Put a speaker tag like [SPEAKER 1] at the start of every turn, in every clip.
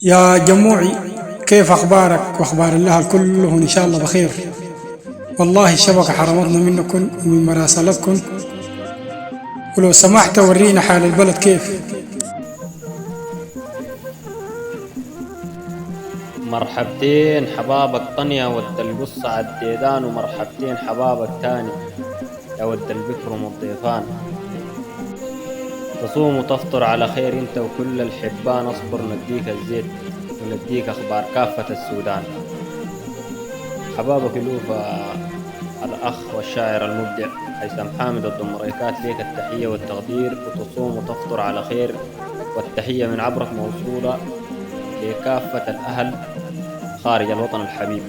[SPEAKER 1] يا جموعي، كيف أخبارك وأخبار الله كلهم إن شاء الله بخير. والله الشبكة حرمتنا منكم ومن مراسلتكم، ولو سمحت ورينا حال البلد كيف.
[SPEAKER 2] مرحبتين حبابك طنيا ود القصة عالديدان، ومرحبتين حبابك تاني يا ود البكرم والضيفان. تصوم وتفطر على خير انت وكل الحبان، اصبر نديك الزيت ونديك اخبار كافة السودان. حبابك الأوفى الأخ والشاعر المبدع هيثم حامد الضمريكات، ليك التحية والتقدير، وتصوم وتفطر على خير، والتحية من عبرك موصولة لكافة الأهل خارج الوطن الحبيب.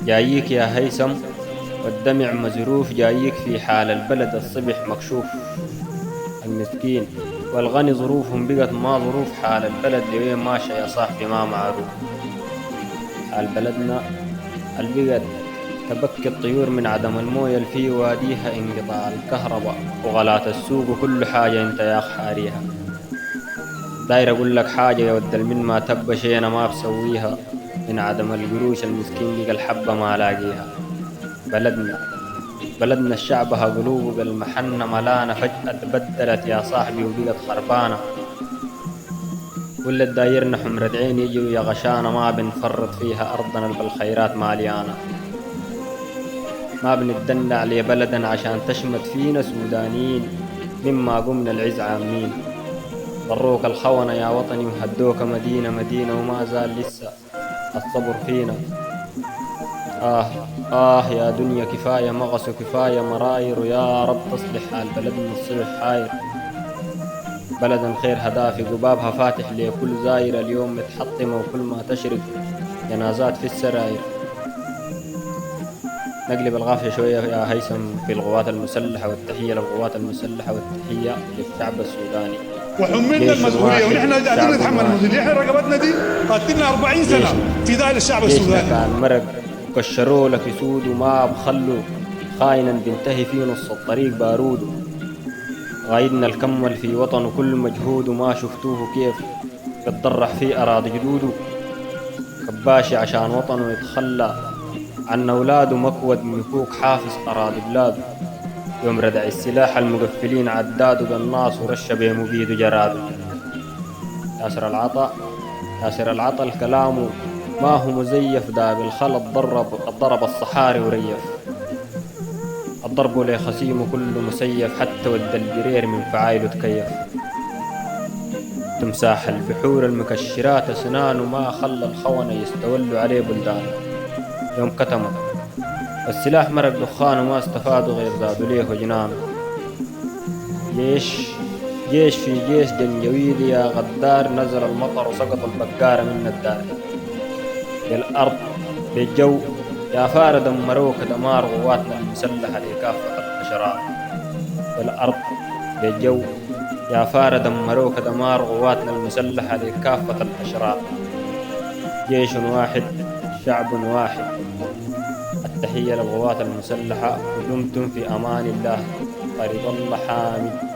[SPEAKER 2] جاييك يا هيثم والدمع مزروف، جاييك في حال البلد الصبح مكشوف. المسكين والغني ظروفهم بقت ما ظروف، حال البلد لوين ماشي يا صاحبي ما معروف. حال بلدنا البقت تبكي الطيور من عدم المويه اللي في واديها، انقطاع الكهرباء وغلات السوق وكل حاجة انت يا اخ حاريها. داير اقول لك حاجة يا ود المن، ما تبى شي انا ما بسويها، من عدم القروش المسكين لقى الحبة ما لاقيها. بلدنا الشعبها قلوب المحنة ملانة، فجأة تبدلت يا صاحبي وبقت خربانة. كل الدايرنا حمرة عين يجوا يا غشانة، ما بنفرط فيها أرضنا بالخيرات ماليانة. ما بنتدلع لي بلدا عشان تشمت فينا سودانيين، مما قمنا العز عامين. ضروك الخونة يا وطني وهدوك مدينة مدينة، وما زال لسه الصبر فينا. يا دنيا كفاية مغص وكفاية مراير، ويا رب تصلح حال بلدنا الصبح حاير. بلد خير هدافي قبابها فاتح لكل زاير، اليوم متحطمة وكل ما تشرق جنازات في السراير. نقلب الغافية شوية يا هيثم في القوات المسلحة، والتحية للقوات المسلحة والتحية للشعب السوداني.
[SPEAKER 3] وحملنا
[SPEAKER 2] جيش
[SPEAKER 3] المسؤوليه
[SPEAKER 2] واحد
[SPEAKER 3] ونحن قاعدين
[SPEAKER 2] شعب
[SPEAKER 3] نتحمل
[SPEAKER 2] واحد.
[SPEAKER 3] المسؤوليه، احنا رقبتنا دي قاتلنا 40 سنه في ذهن الشعب
[SPEAKER 2] جيشنا
[SPEAKER 3] السوداني.
[SPEAKER 2] كان مرق وكشروه لك سود، وما بخلوا خاينا بينتهي في نص الطريق بارود. غايدنا الكمل في وطن كل مجهود، وما شفتوه كيف بتضرح في أراضي جدوده. كباشي عشان وطنه يتخلى عن أولاده، مكود من فوق حافظ أراضي بلاده. يوم ردع السلاح المقفلين عداده قناص، ورش بمبيد جراده. ياسر العطا ياسر العطا الكلام ما هو مزيف، دا بالخلط ضرب الصحاري وريف. الضرب لخصيمه كله مسيف، حتى ود القرير من فعايله تكيف. تمساح البحور المكشرات أسنان، وما خلى الخونة يستولوا عليه بلدان. يوم كتموا السلاح مرق دخان، وما استفادوا غير زادوا ليه جنان. جيش جيش في جيش جنجويد يا غدار، نزل المطر وسقط البقارة من الدار. بالأرض بالجو يا فار دمروك دمار قواتنا المسلحة لكافة الحشرات. بالأرض بالجو يا فار دمروك دمار قواتنا المسلحة لكافة الحشرات. جيش واحد شعب واحد. التحية للقوات المسلحة ودمتم في أمان الله. فريد الله حامد.